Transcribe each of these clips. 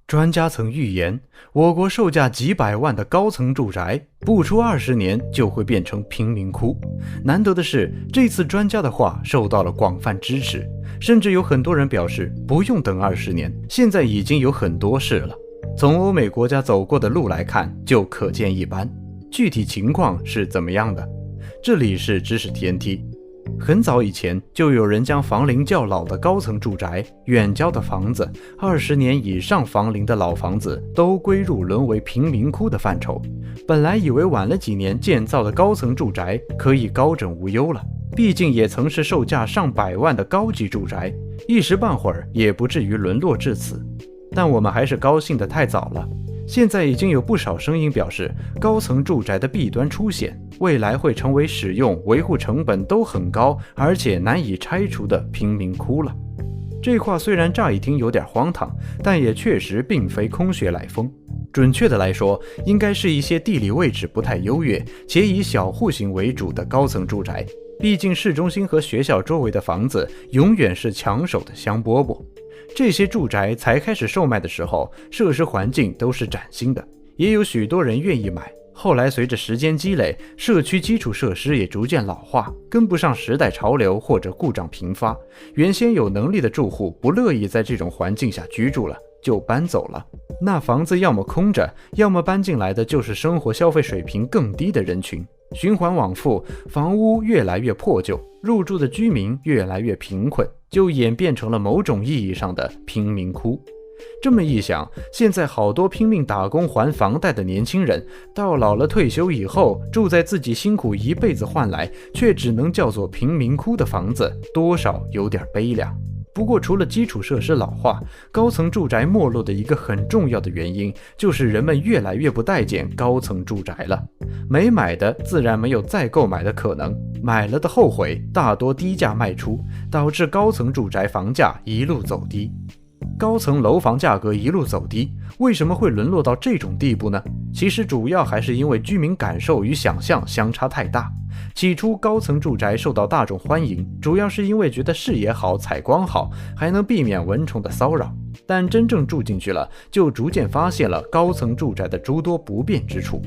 专家曾预言，我国售价几百万的高层住宅，不出20年就会变成贫民窟。难得的是，这次专家的话受到了广泛支持，甚至有很多人表示不用等20年，现在已经有很多事了。从欧美国家走过的路来看，就可见一斑。具体情况是怎么样的？这里是知识 TNT。很早以前就有人将房龄较老的高层住宅、远郊的房子、20年以上房龄的老房子都归入沦为贫民窟的范畴。本来以为晚了几年建造的高层住宅可以高枕无忧了，毕竟也曾是售价上百万的高级住宅，一时半会儿也不至于沦落至此。但我们还是高兴得太早了。现在已经有不少声音表示，高层住宅的弊端出现，未来会成为使用、维护成本都很高，而且难以拆除的贫民窟了。这话虽然乍一听有点荒唐，但也确实并非空穴来风。准确的来说，应该是一些地理位置不太优越，且以小户型为主的高层住宅。毕竟市中心和学校周围的房子永远是抢手的香饽饽。这些住宅才开始售卖的时候，设施环境都是崭新的，也有许多人愿意买。后来随着时间积累，社区基础设施也逐渐老化，跟不上时代潮流或者故障频发，原先有能力的住户不乐意在这种环境下居住了，就搬走了。那房子要么空着，要么搬进来的就是生活消费水平更低的人群。循环往复，房屋越来越破旧，入住的居民越来越贫困，就演变成了某种意义上的贫民窟。这么一想，现在好多拼命打工还房贷的年轻人，到老了退休以后，住在自己辛苦一辈子换来却只能叫做贫民窟的房子，多少有点悲凉。不过除了基础设施老化，高层住宅没落的一个很重要的原因，就是人们越来越不待见高层住宅了。没买的自然没有再购买的可能，买了的后悔，大多低价卖出，导致高层住宅房价一路走低。高层楼房价格一路走低，为什么会沦落到这种地步呢？其实主要还是因为居民感受与想象相差太大。起初高层住宅受到大众欢迎，主要是因为觉得视野好、采光好，还能避免蚊虫的骚扰。但真正住进去了，就逐渐发现了高层住宅的诸多不便之处。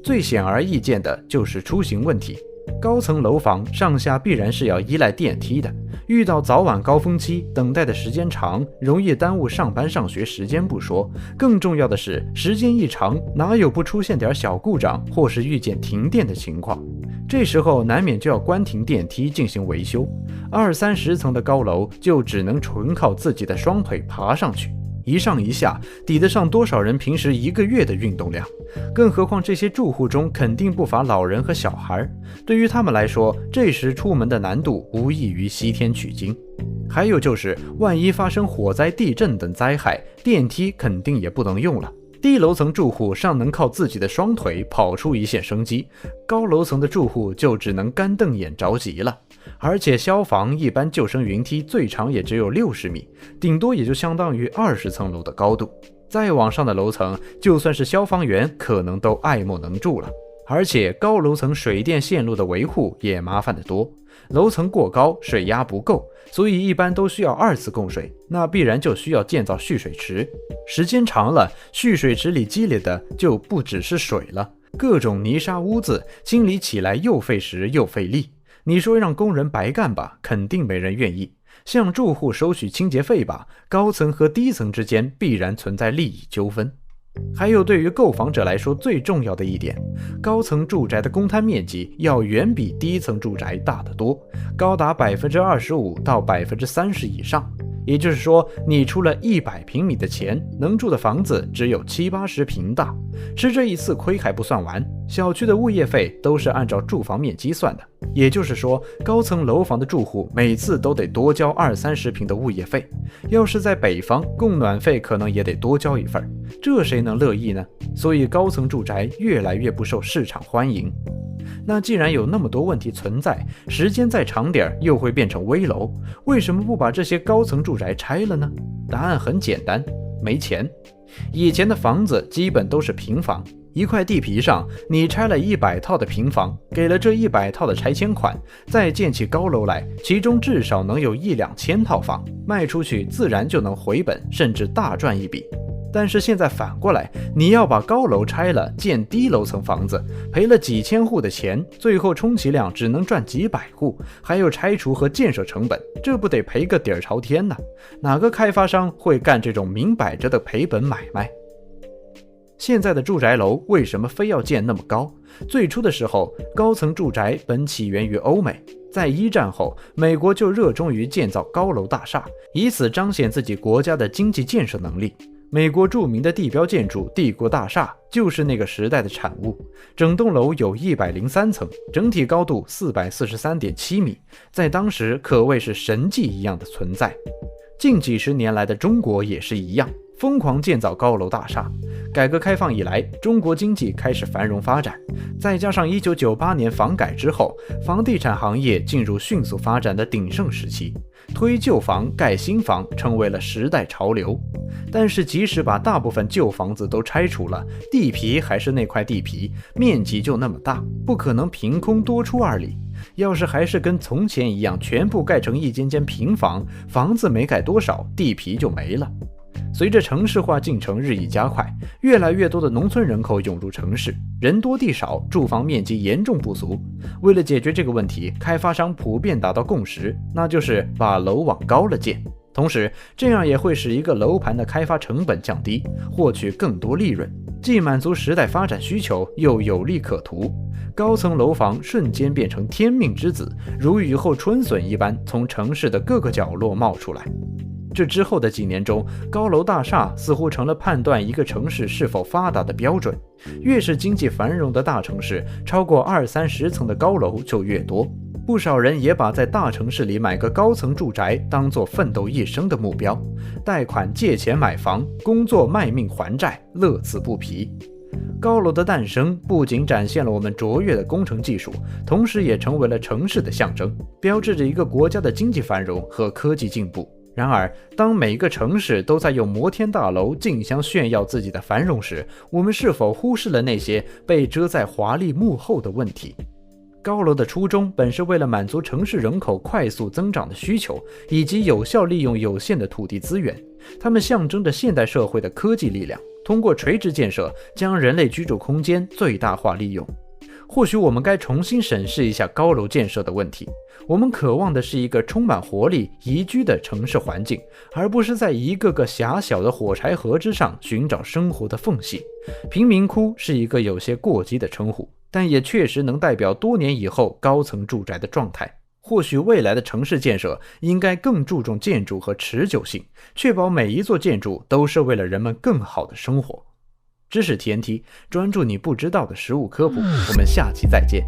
最显而易见的就是出行问题。高层楼房上下必然是要依赖电梯的，遇到早晚高峰期，等待的时间长，容易耽误上班上学时间不说，更重要的是时间一长，哪有不出现点小故障或是遇见停电的情况？这时候难免就要关停电梯进行维修，20-30层的高楼就只能纯靠自己的双腿爬上去，一上一下抵得上多少人平时1个月的运动量。更何况这些住户中肯定不乏老人和小孩，对于他们来说，这时出门的难度无异于西天取经。还有就是万一发生火灾、地震等灾害，电梯肯定也不能用了。低楼层住户尚能靠自己的双腿跑出一线生机，高楼层的住户就只能干瞪眼着急了。而且消防一般救生云梯最长也只有60米，顶多也就相当于20层楼的高度。再往上的楼层，就算是消防员可能都爱莫能助了。而且高楼层水电线路的维护也麻烦得多，楼层过高，水压不够，所以一般都需要2次供水，那必然就需要建造蓄水池。时间长了，蓄水池里积累的就不只是水了，各种泥沙污渍，清理起来又费时又费力。你说让工人白干吧，肯定没人愿意。向住户收取清洁费吧，高层和低层之间必然存在利益纠纷。还有对于购房者来说最重要的一点，高层住宅的公摊面积要远比低层住宅大得多，高达25%到30%以上。也就是说，你出了100平米的钱，能住的房子只有70-80平大。吃这一次亏还不算完，小区的物业费都是按照住房面积算的，也就是说，高层楼房的住户每次都得多交20-30平的物业费。要是在北方，供暖费可能也得多交一份，这谁能乐意呢？所以高层住宅越来越不受市场欢迎。那既然有那么多问题存在，时间再长点又会变成危楼，为什么不把这些高层住宅拆了呢？答案很简单，没钱。以前的房子基本都是平房，一块地皮上你拆了100套的平房，给了这100套的拆迁款，再建起高楼来，其中至少能有1-2千套房，卖出去自然就能回本，甚至大赚一笔。但是现在反过来，你要把高楼拆了建低楼层房子，赔了几千户的钱，最后充其量只能赚几百户，还有拆除和建设成本，这不得赔个底儿朝天呢？哪个开发商会干这种明摆着的赔本买卖？现在的住宅楼为什么非要建那么高？最初的时候，高层住宅本起源于欧美，在一战后，美国就热衷于建造高楼大厦，以此彰显自己国家的经济建设能力。美国著名的地标建筑帝国大厦就是那个时代的产物，整栋楼有103层，整体高度443.7米，在当时可谓是神迹一样的存在。近几十年来的中国也是一样，疯狂建造高楼大厦。改革开放以来，中国经济开始繁荣发展，再加上1998年房改之后，房地产行业进入迅速发展的鼎盛时期，推旧房盖新房成为了时代潮流。但是即使把大部分旧房子都拆除了，地皮还是那块地皮，面积就那么大，不可能凭空多出2里。要是还是跟从前一样，全部盖成一间间平房，房子没盖多少，地皮就没了。随着城市化进程日益加快，越来越多的农村人口涌入城市，人多地少，住房面积严重不足。为了解决这个问题，开发商普遍达到共识，那就是把楼往高了建。同时，这样也会使一个楼盘的开发成本降低，获取更多利润，既满足时代发展需求，又有利可图。高层楼房瞬间变成天命之子，如雨后春笋一般从城市的各个角落冒出来。这之后的几年中，高楼大厦似乎成了判断一个城市是否发达的标准。越是经济繁荣的大城市，超过20-30层的高楼就越多。不少人也把在大城市里买个高层住宅当作奋斗一生的目标，贷款借钱买房，工作卖命还债，乐此不疲。高楼的诞生不仅展现了我们卓越的工程技术，同时也成为了城市的象征，标志着一个国家的经济繁荣和科技进步。然而，当每个城市都在用摩天大楼竞相炫耀自己的繁荣时，我们是否忽视了那些被遮在华丽幕后的问题？高楼的初衷本是为了满足城市人口快速增长的需求，以及有效利用有限的土地资源。它们象征着现代社会的科技力量，通过垂直建设将人类居住空间最大化利用。或许我们该重新审视一下高楼建设的问题。我们渴望的是一个充满活力、宜居的城市环境，而不是在一个个狭小的火柴盒之上寻找生活的缝隙。贫民窟是一个有些过激的称呼，但也确实能代表多年以后高层住宅的状态。或许未来的城市建设应该更注重建筑和持久性，确保每一座建筑都是为了人们更好的生活。知识 TNT， 专注你不知道的食物科普，我们下期再见。